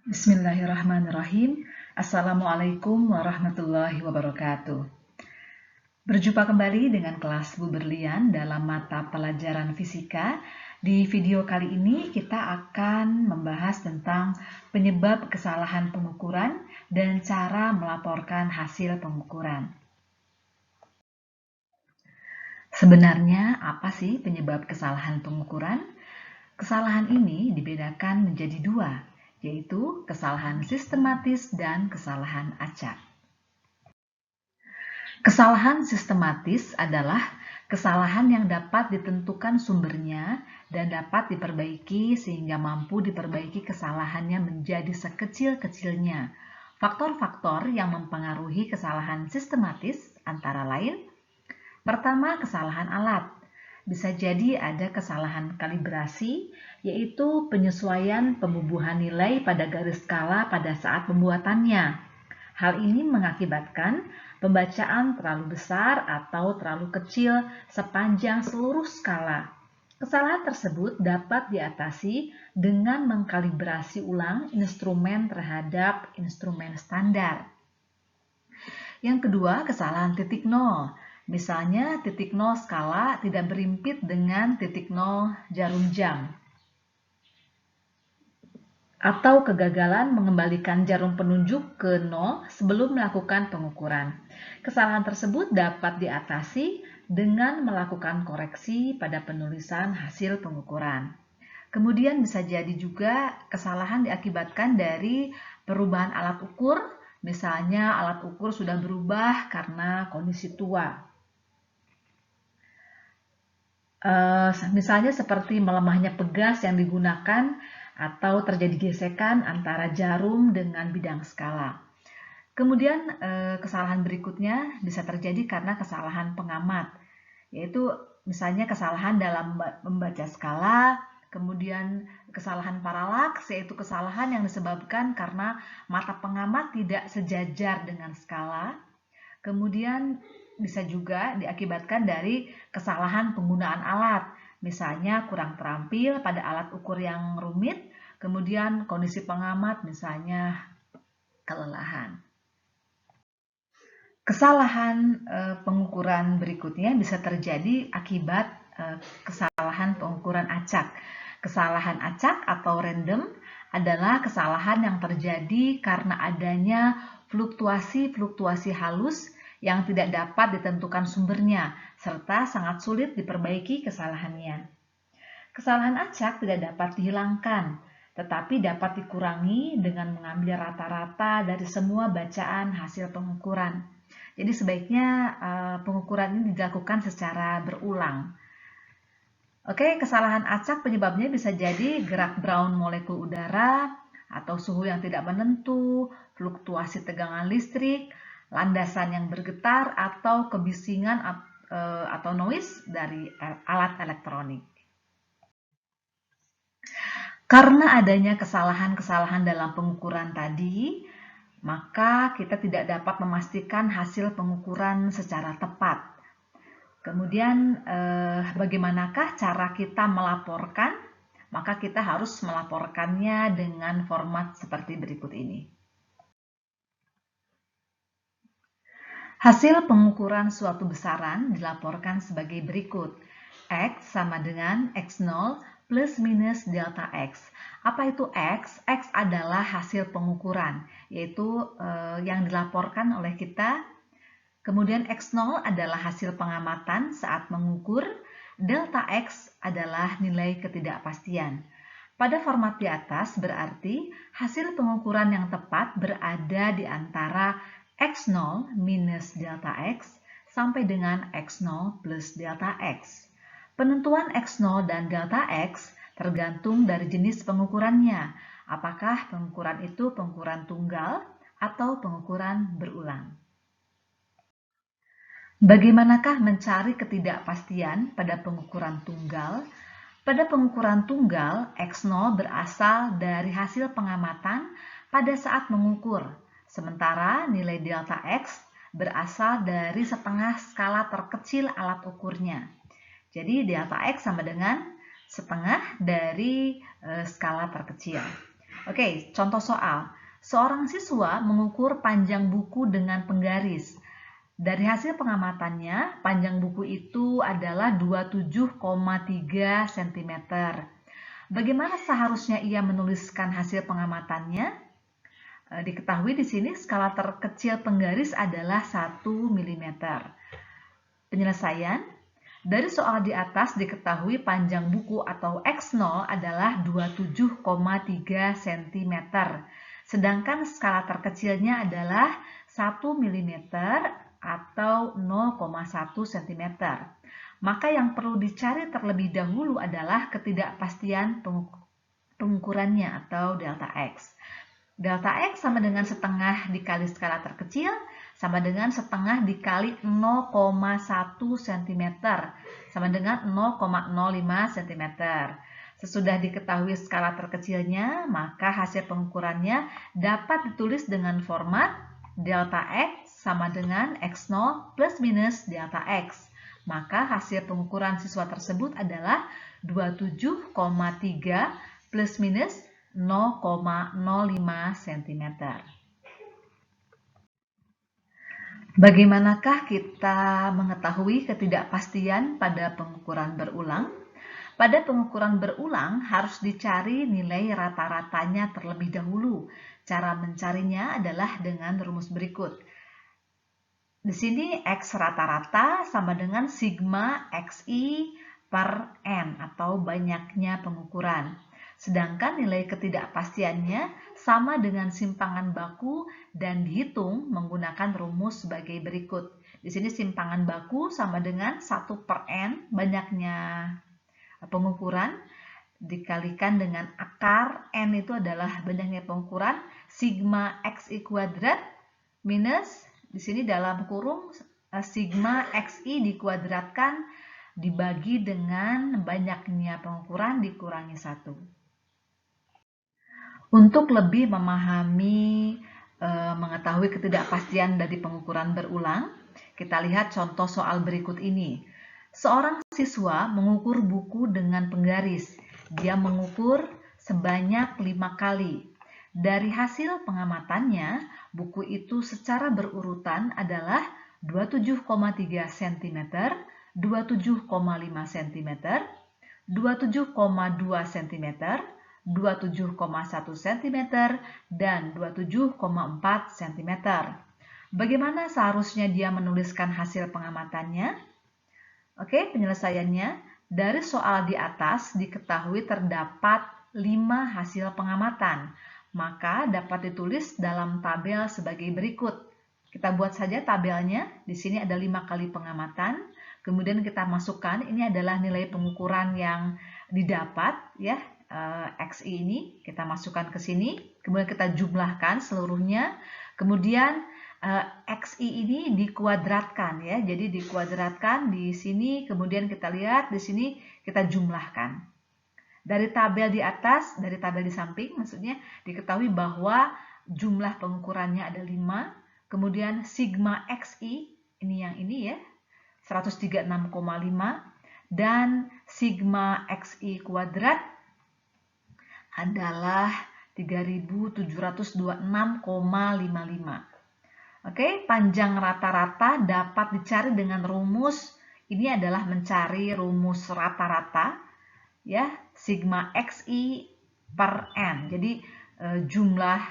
Bismillahirrahmanirrahim. Assalamualaikum warahmatullahi wabarakatuh. Berjumpa kembali dengan kelas Bu Berlian dalam mata pelajaran fisika. Di video kali ini kita akan membahas tentang penyebab kesalahan pengukuran dan cara melaporkan hasil pengukuran. Sebenarnya apa sih penyebab kesalahan pengukuran? Kesalahan ini dibedakan menjadi dua, yaitu kesalahan sistematis dan kesalahan acak. Kesalahan sistematis adalah kesalahan yang dapat ditentukan sumbernya dan dapat diperbaiki sehingga mampu diperbaiki kesalahannya menjadi sekecil-kecilnya. Faktor-faktor yang mempengaruhi kesalahan sistematis antara lain: pertama, kesalahan alat. Bisa jadi ada kesalahan kalibrasi, yaitu penyesuaian pembubuhan nilai pada garis skala pada saat pembuatannya. Hal ini mengakibatkan pembacaan terlalu besar atau terlalu kecil sepanjang seluruh skala. Kesalahan tersebut dapat diatasi dengan mengkalibrasi ulang instrumen terhadap instrumen standar. Yang kedua, kesalahan titik nol. Misalnya, titik nol skala tidak berimpit dengan titik nol jarum jam. Atau kegagalan mengembalikan jarum penunjuk ke nol sebelum melakukan pengukuran. Kesalahan tersebut dapat diatasi dengan melakukan koreksi pada penulisan hasil pengukuran. Kemudian bisa jadi juga kesalahan diakibatkan dari perubahan alat ukur. Misalnya alat ukur sudah berubah karena kondisi tua. Misalnya seperti melemahnya pegas yang digunakan atau terjadi gesekan antara jarum dengan bidang skala. Kemudian kesalahan berikutnya bisa terjadi karena kesalahan pengamat, yaitu misalnya kesalahan dalam membaca skala, kemudian kesalahan paralaks, yaitu kesalahan yang disebabkan karena mata pengamat tidak sejajar dengan skala. Kemudian bisa juga diakibatkan dari kesalahan penggunaan alat, misalnya kurang terampil pada alat ukur yang rumit, kemudian kondisi pengamat misalnya kelelahan. Kesalahan pengukuran berikutnya bisa terjadi akibat kesalahan pengukuran acak. Kesalahan acak atau random adalah kesalahan yang terjadi karena adanya fluktuasi-fluktuasi halus yang tidak dapat ditentukan sumbernya, serta sangat sulit diperbaiki kesalahannya. Kesalahan acak tidak dapat dihilangkan, tetapi dapat dikurangi dengan mengambil rata-rata dari semua bacaan hasil pengukuran. Jadi sebaiknya pengukuran ini dilakukan secara berulang. Oke, kesalahan acak penyebabnya bisa jadi gerak Brown molekul udara, atau suhu yang tidak menentu, fluktuasi tegangan listrik, landasan yang bergetar, atau kebisingan atau noise dari alat elektronik. Karena adanya kesalahan-kesalahan dalam pengukuran tadi, maka kita tidak dapat memastikan hasil pengukuran secara tepat. Kemudian bagaimanakah cara kita melaporkan? Maka kita harus melaporkannya dengan format seperti berikut ini. Hasil pengukuran suatu besaran dilaporkan sebagai berikut. X sama dengan X0 plus minus delta X. Apa itu X? X adalah hasil pengukuran, yaitu yang dilaporkan oleh kita. Kemudian X0 adalah hasil pengamatan saat mengukur. Delta X adalah nilai ketidakpastian. Pada format di atas berarti hasil pengukuran yang tepat berada di antara X0 minus delta X sampai dengan X0 plus delta X. Penentuan X0 dan delta X tergantung dari jenis pengukurannya. Apakah pengukuran itu pengukuran tunggal atau pengukuran berulang. Bagaimanakah mencari ketidakpastian pada pengukuran tunggal? Pada pengukuran tunggal, X0 berasal dari hasil pengamatan pada saat mengukur. Sementara nilai delta X berasal dari setengah skala terkecil alat ukurnya. Jadi delta X sama dengan setengah dari skala terkecil. Oke, contoh soal. Seorang siswa mengukur panjang buku dengan penggaris. Dari hasil pengamatannya, panjang buku itu adalah 27,3 cm. Bagaimana seharusnya ia menuliskan hasil pengamatannya? Diketahui di sini skala terkecil penggaris adalah 1 mm. Penyelesaian. Dari soal di atas diketahui panjang buku atau X0 adalah 27,3 cm. Sedangkan skala terkecilnya adalah 1 mm atau 0,1 cm. Maka yang perlu dicari terlebih dahulu adalah ketidakpastian pengukurannya atau delta X. Delta X sama dengan setengah dikali skala terkecil sama dengan setengah dikali 0,1 cm sama dengan 0,05 cm. Sesudah diketahui skala terkecilnya, maka hasil pengukurannya dapat ditulis dengan format delta X sama dengan X0 plus minus delta X. Maka hasil pengukuran siswa tersebut adalah 27,3 plus minus 0,05 cm. Bagaimanakah kita mengetahui ketidakpastian pada pengukuran berulang? Pada pengukuran berulang harus dicari nilai rata-ratanya terlebih dahulu. Cara mencarinya adalah dengan rumus berikut. Di sini X rata-rata sama dengan sigma XI per N atau banyaknya pengukuran. Sedangkan nilai ketidakpastiannya sama dengan simpangan baku dan dihitung menggunakan rumus sebagai berikut. Di sini simpangan baku sama dengan 1 per N, banyaknya pengukuran, dikalikan dengan akar N itu adalah banyaknya pengukuran, sigma XI kuadrat minus, di sini dalam kurung sigma XI dikuadratkan dibagi dengan banyaknya pengukuran dikurangi 1. Untuk lebih memahami mengetahui ketidakpastian dari pengukuran berulang, kita lihat contoh soal berikut ini. Seorang siswa mengukur buku dengan penggaris. Dia mengukur sebanyak 5 kali. Dari hasil pengamatannya, buku itu secara berurutan adalah 27,3 cm, 27,5 cm, 27,2 cm, 27,1 cm, dan 27,4 cm. Bagaimana seharusnya dia menuliskan hasil pengamatannya? Oke, penyelesaiannya. Dari soal di atas diketahui terdapat 5 hasil pengamatan. Maka dapat ditulis dalam tabel sebagai berikut. Kita buat saja tabelnya. Di sini ada 5 kali pengamatan. Kemudian kita masukkan, ini adalah nilai pengukuran yang didapat, ya. XI ini kita masukkan ke sini, kemudian kita jumlahkan seluruhnya, kemudian XI ini dikuadratkan, ya, jadi dikuadratkan di sini, kemudian kita lihat di sini kita jumlahkan. Dari tabel di atas, dari tabel di samping maksudnya diketahui bahwa jumlah pengukurannya ada 5, kemudian sigma XI ini yang ini, ya, 136,5, dan sigma XI kuadrat adalah 3726,55. Oke, panjang rata-rata dapat dicari dengan rumus, ini adalah mencari rumus rata-rata, ya, sigma XI per N. Jadi jumlah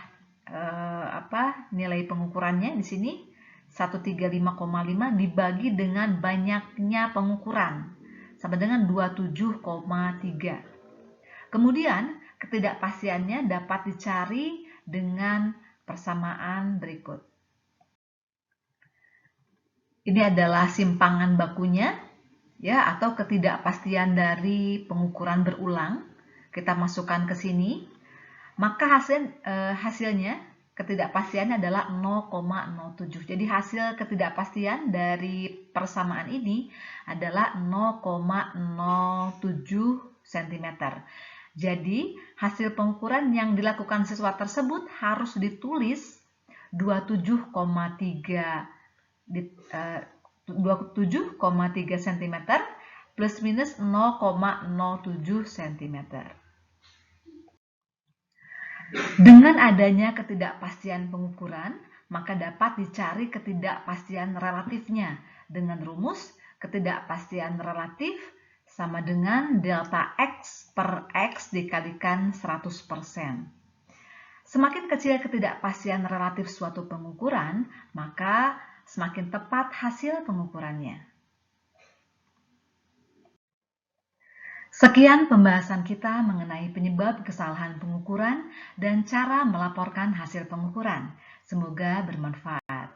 nilai pengukurannya di sini 135,5 dibagi dengan banyaknya pengukuran sama dengan 27,3. Kemudian ketidakpastiannya dapat dicari dengan persamaan berikut. Ini adalah simpangan bakunya, ya, atau ketidakpastian dari pengukuran berulang. Kita masukkan ke sini, maka hasilnya ketidakpastiannya adalah 0,07. Jadi hasil ketidakpastian dari persamaan ini adalah 0,07 cm. Jadi, hasil pengukuran yang dilakukan siswa tersebut harus ditulis 27,3 cm plus minus 0,07 cm. Dengan adanya ketidakpastian pengukuran, maka dapat dicari ketidakpastian relatifnya dengan rumus ketidakpastian relatif sama dengan delta X per X dikalikan 100%. Semakin kecil ketidakpastian relatif suatu pengukuran, maka semakin tepat hasil pengukurannya. Sekian pembahasan kita mengenai penyebab kesalahan pengukuran dan cara melaporkan hasil pengukuran. Semoga bermanfaat.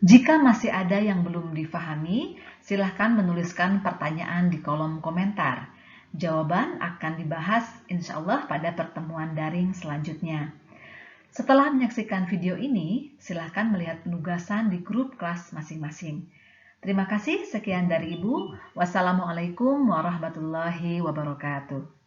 Jika masih ada yang belum difahami, silahkan menuliskan pertanyaan di kolom komentar. Jawaban akan dibahas insya Allah pada pertemuan daring selanjutnya. Setelah menyaksikan video ini, silahkan melihat penugasan di grup kelas masing-masing. Terima kasih, sekian dari Ibu. Wassalamualaikum warahmatullahi wabarakatuh.